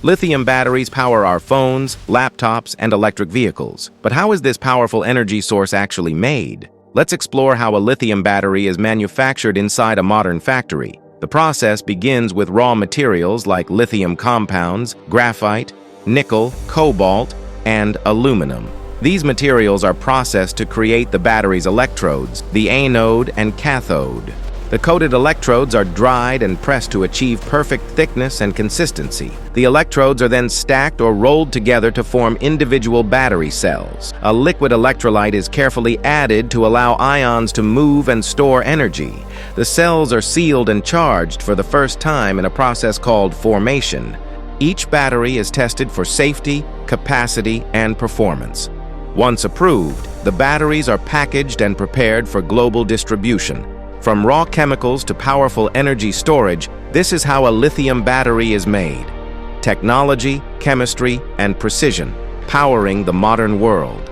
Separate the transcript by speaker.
Speaker 1: Lithium batteries power our phones, laptops, and electric vehicles. But how is this powerful energy source actually made? Let's explore how a lithium battery is manufactured inside a modern factory. The process begins with raw materials like lithium compounds, graphite, nickel, cobalt, and aluminum. These materials are processed to create the battery's electrodes, the anode and cathode. The coated electrodes are dried and pressed to achieve perfect thickness and consistency. The electrodes are then stacked or rolled together to form individual battery cells. A liquid electrolyte is carefully added to allow ions to move and store energy. The cells are sealed and charged for the first time in a process called formation. Each battery is tested for safety, capacity, and performance. Once approved, the batteries are packaged and prepared for global distribution. From raw chemicals to powerful energy storage, this is how a lithium battery is made. Technology, chemistry, and precision, powering the modern world.